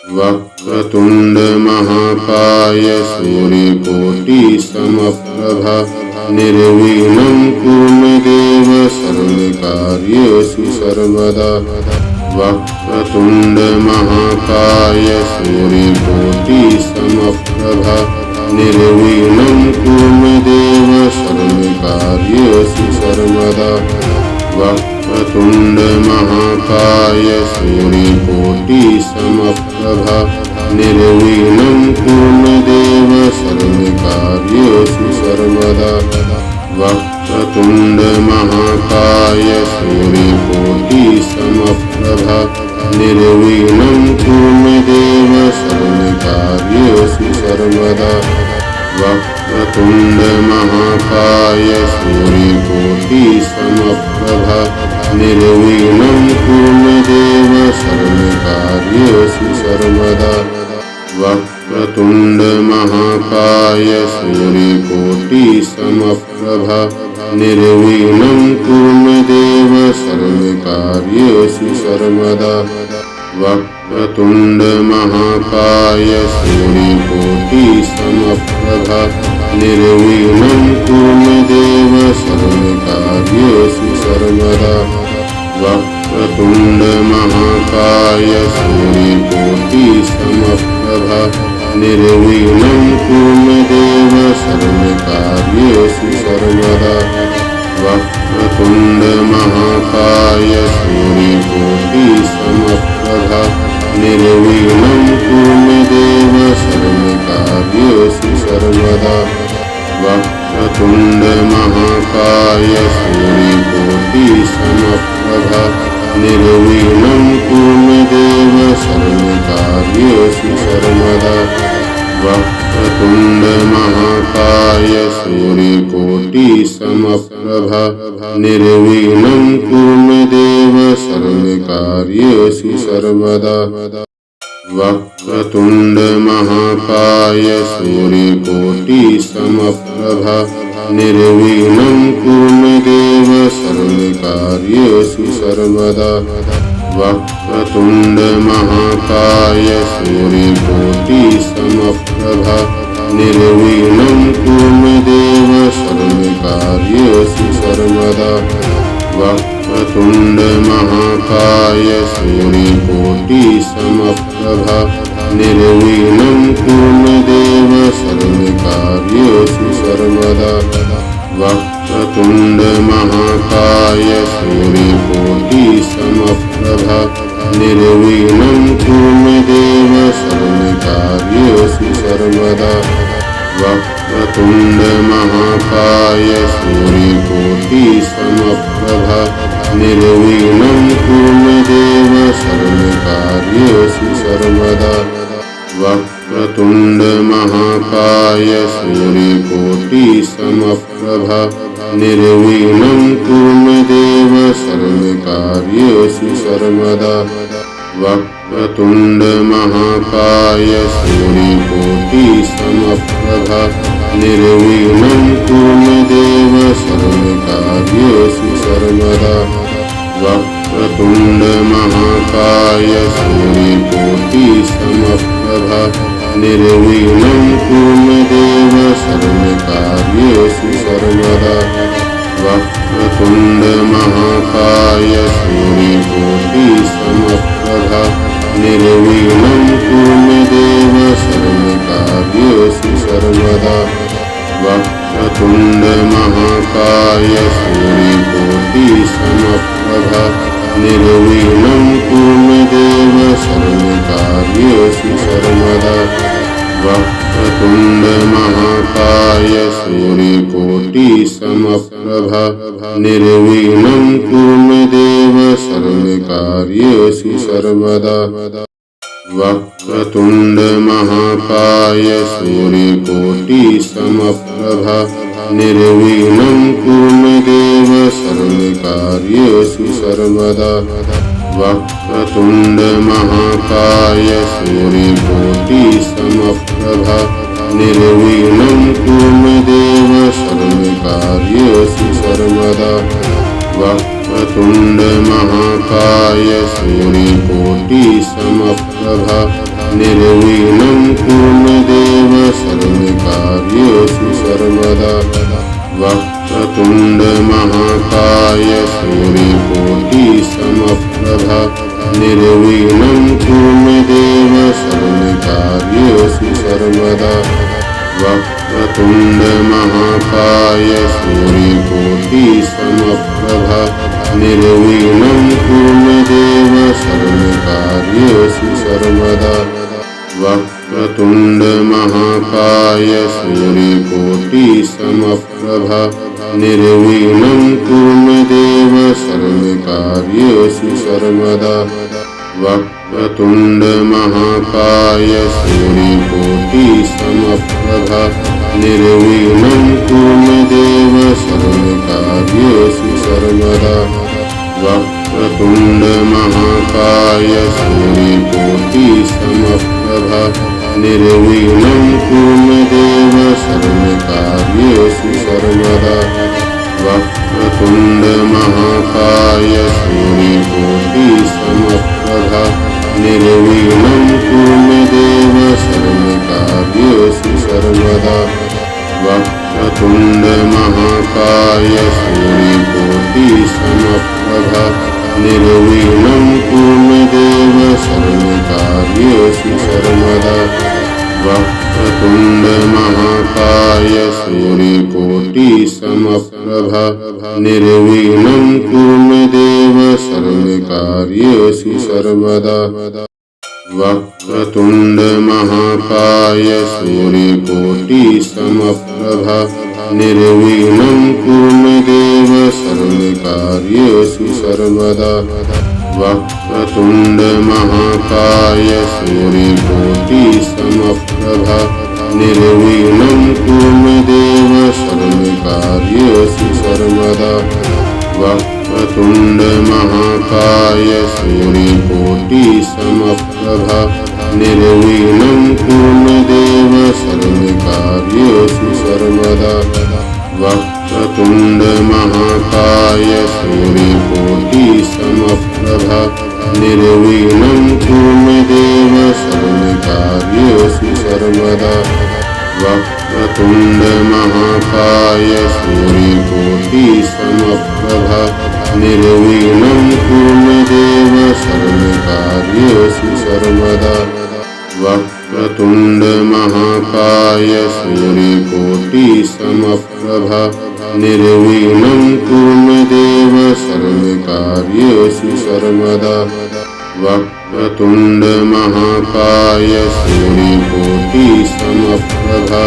वक्रतुंड महाकाय सूर्यकोटि समप्रभा निर्विघ्नं कुरु मे देव सर्वकार्येषु सर्वदा। वक्रतुंड महाकाय सूर्यकोटि समप्रभा निर्विघ्नं कुरु मे देव सर्वकार्येषु सर्वदा। वक्रतुंड महाकाय सूर्यकोटि समप्रभा निर्विघ्नं कुरु मे देव सर्वकार्येषु सर्वदा। वक्रतुंड महाकाय सूर्यकोटि समप्रभा निर्विघ्नं कुरु मे देव सर्वकार्येषु सर्वदा। वक्रतुंड महाकाय सूर्यकोटि समप्रभा निर्विघ्नं कुरु मे देव सर्वकार्येषु सर्वदा। वक्रतुंड महाकाय सूर्यकोटि समप्रभा निर्विघ्नं कुरु मे देव सर्वकार्येषु सर्वदा। वक्रतुंड महाकाय सूर्यकोटि समप्रभा निर्विघ्नं कुरु मे देव सर्वकार्येषु सर्वदा। वक्रतुंड महाकाय सूर्यकोटि समप्रभा निर्विघ्नं कुरु मे देव सर्वकार्येषु सर्वदा। वक्रतुंड महाकाय सूर्यकोटि समप्रभा निर्विघ्नं कुरु मे देव सर्वकार्येषु सर्वदा। वक्रतुंड महाकाय सूर्यकोटि समप्रभा निर्विघ्नं कुरु मे देव सर्वकार्येषु सर्वदा। वक्रतुंड महाकाय सूर्यकोटि समप्रभा निर्विघ्नं कुरु मे देव सर्वकार्येषु सर्वदा। वक्रतुंड महाकाय सूर्यकोटि समप्रभा निर्विघ्नं कुरु मे देव सर्वकार्येषु सर्वदा। वक्रतुंड महाकाय सूर्यकोटि समप्रभा निर्विघ्नं कुरु मे देव सर्वकार्येषु सर्वदा। वक्रतुंड महाकाय सूर्यकोटि समप्रभा निर्विघ्नं कुरु मे देव सर्वकार्येषु सर्वदा। वक्रतुंड महाकाय सूर्यकोटि समप्रभा निर्विघ्नं कुरु मे देव सर्वकार्येषु सर्वदा। वक्रतुंड महाकाय सूर्यकोटि समप्रभा निर्विघ्नं कुरु मे देव सर्वकार्येषु सर्वदा। वक्रतुंड महाकाय सूर्यकोटि समप्रभा निर्विघ्नं कुरु मे देव सर्वकार्येषु सर्वदा। वक्रतुंड महाकाय सूर्यकोटि समप्रभा निर्विघ्नं कुरु मे देव सर्वकार्येषु सर्वदा। वक्रतुंड महाकाय सूर्यकोटि समप्रभा निर्विघ्नं कुरु मे देव सर्वकार्येषु सर्वदा। वक्रतुंड महाकाय सूर्यकोटि समप्रभा निर्विघ्नं कुरु मे देव सर्वकार्येषु सर्वदा। वक्रतुंड महाकाय सूर्यकोटि समप्रभा निर्विघ्नं कुरु मे देव सर्वकार्येषु सर्वदा। वक्रतुंड महाकाय सूर्यकोटि समप्रभा निर्विघ्नं कुरु मे देव सर्वकार्येषु सर्वदा। वक्रतुंड महाकाय सूर्यकोटि समप्रभा निर्विघ्नं कुरु मे देव सर्वकार्येषु सर्वदा। वक्रतुंड महाकाय सूर्यकोटि समप्रभा निर्विघ्नं कुरु मे देव सर्वकार्येषु सर्वदा। वक्रतुंड महाकाय सूर्यकोटि समप्रभा निर्विघ्नं कुरु मे देव सर्वकार्येषु सर्वदा वक्रतुण्ड महाकाय सूर्यकोटिसमप्रभा निर्विघ्नं कुरु मे देव सर्वकार्येषु सर्वदा वक्रतुण्ड महाकाय सूर्यकोटिसमप्रभा निर्विघ्नं कुरु मे देव सर्वकार्येषु सर्वदा वक्रतुण्ड महाकाय सूर्यकोटिसमप्रभा निर्विघ्नं कुरु मे देव सर्वकार्येषु सर्वदा वक्रतुण्ड महाकाय सूर्यकोटिसमप्रभा निर्विघ्नं कुरु मे देव सर्वकार्येषु सर्वदा वक्रतुण्ड महाकाय सूर्यकोटिसमप्रभा निर्विघ्नं कुरु मे देव सर्वकार्येषु सर्वदा वक्रतुण्ड महाकाय सूर्यकोटिसमप्रभा निर्विघ्नं कुरु मे देव सर्वकार्येषु सर्वदा वक्रतुण्ड महाकाय सूर्यकोटिसमप्रभा निर्विघ्नं कुरु मे देव सर्वकार्येषु सर्वदा वक्रतुण्ड महाकाय सूर्यकोटिसमप्रभा निर्विघ्नं कुरु मे देव सर्वकार्येषु सर्वदा वक्रतुण्ड महाकाय सूर्यकोटिसमप्रभा निर्विघ्नं कुरु मे देव सर्वकार्येषु सर्वदा वक्रतुण्ड महाकाय सूर्यकोटिसमप्रभा निर्विघ्नं कुरु मे देव सर्वकार्येषु सर्वदा वक्रतुण्ड महाकाय सूर्यकोटिसमप्रभा निर्विघ्नं कुरु मे देव सर्वकार्येषु सर्वदा वक्रतुण्ड महाकाय सूर्यकोटिसमप्रभा निर्विघ्नं कुरु मे देव सर्वकार्येषु सर्वदा वक्रतुण्ड महाकाय सूर्यकोटिसमप्रभा निर्विघ्नं कुरु मे देव सर्वकार्येषु सर्वदा वक्रतुण्ड महाकाय सूर्यकोटिसमप्रभा निर्विघ्नं कुरु मे देव सर्वकार्येषु सर्वदा वक्रतुण्ड महाकाय सूर्यकोटिसमप्रभा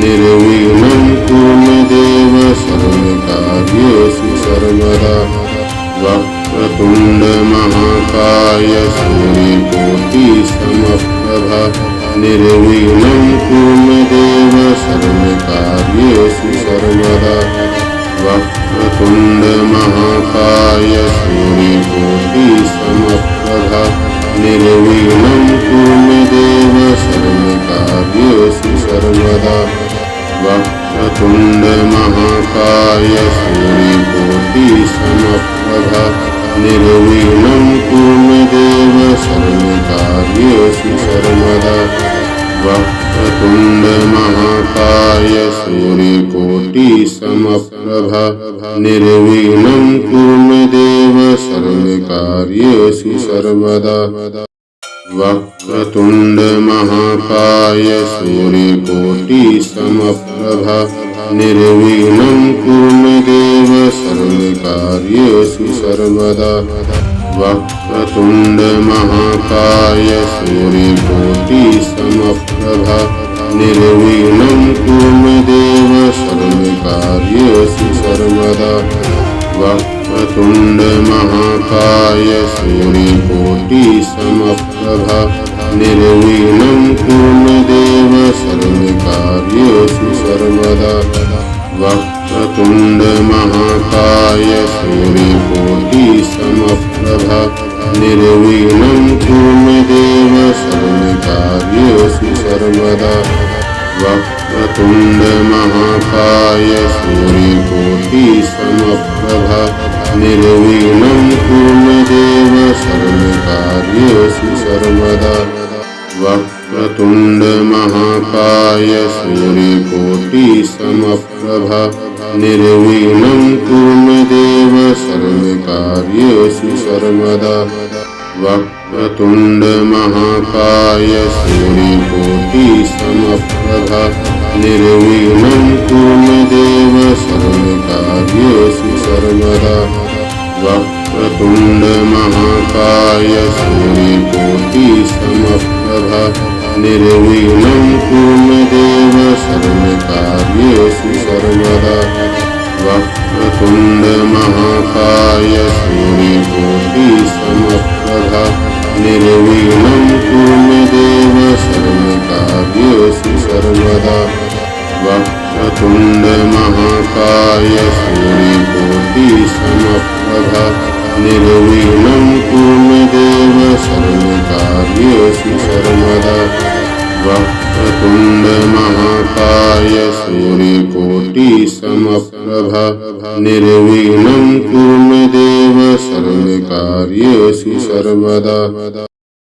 निर्विघ्नं कुरु मे देव सर्वकार्येषु सर्वदा वक्रतुण्ड महाकाय सूर्यकोटिसमप्रभा निर्विघ्नं कुरु मे देव सर्वकार्येषु सर्वदा वक्रतुण्ड महाकाय सूर्यकोटिसमप्रभा निर्विघ्नं कुरु मे देव सर्वकार्येषु सर्वदा वक्रतुण्ड महाकाय सूर्यकोटिसमप्रभा निर्विघ्नं कुरु मे देव सर्वकार्येषु सर्वदा वक्रतुण्ड महाकाय सूर्यकोटिसमप्रभा निर्विघ्नं कुरु मे देव सर्वकार्येषु सर्वदा वक्रतुण्ड महाकाय सूर्यकोटिसमप्रभा निर्विघ्नं कुरु मे देव सर्वकार्येषु सर्वदा वक्रतुण्ड महाकाय सूर्यकोटिसमप्रभा निर्विघ्नं कुरु मे देव सर्वकार्येषु सर्वदा वक्रतुण्ड महाकाय सूर्यकोटिसमप्रभा निर्विघ्नं कुरु मे देव सर्वकार्येषु सर्वदा वक्रतुण्ड महाकाय सूर्यकोटिसमप्रभा निर्विघ्नं कुरु मे देव सर्वकार्येषु सर्वदा वक्रतुण्ड महाकाय सूर्यकोटिसमप्रभा निर्विघ्नं कुरु मे देव सर्वकार्येषु सर्वदा वक्रतुण्ड महाकाय सूर्यकोटि समप्रभ निर्विघ्नं कुरु मे देव सर्वकार्येषु सर्वदा वक्रतुण्ड महाकाय सूर्यकोटि समप्रभ निर्विघ्नं कुरु मे देव सर्वकार्येषु सर्वदा वक्रतुण्ड महाकाय सूर्यकोटि समप्रभ निर्विघ्नं कुरु मे देव सर्वकार्येषु सर्वदा वक्रतुण्ड महाकाय सूर्यकोटि समप्रभ निर्विघ्नं कुरु मे देव सर्वकार्येषु सर्वदा वक्रतुण्ड महाकाय सूर्यकोटि समप्रभ निर्विघ्नं कुरु मे देव सर्वकार्येषु सर्वदा वक्रतुण्ड महाकाय सूर्यकोटि समप्रभ निर्विघ्नं कुरु मे देव सर्वकार्येषु सर्वदा।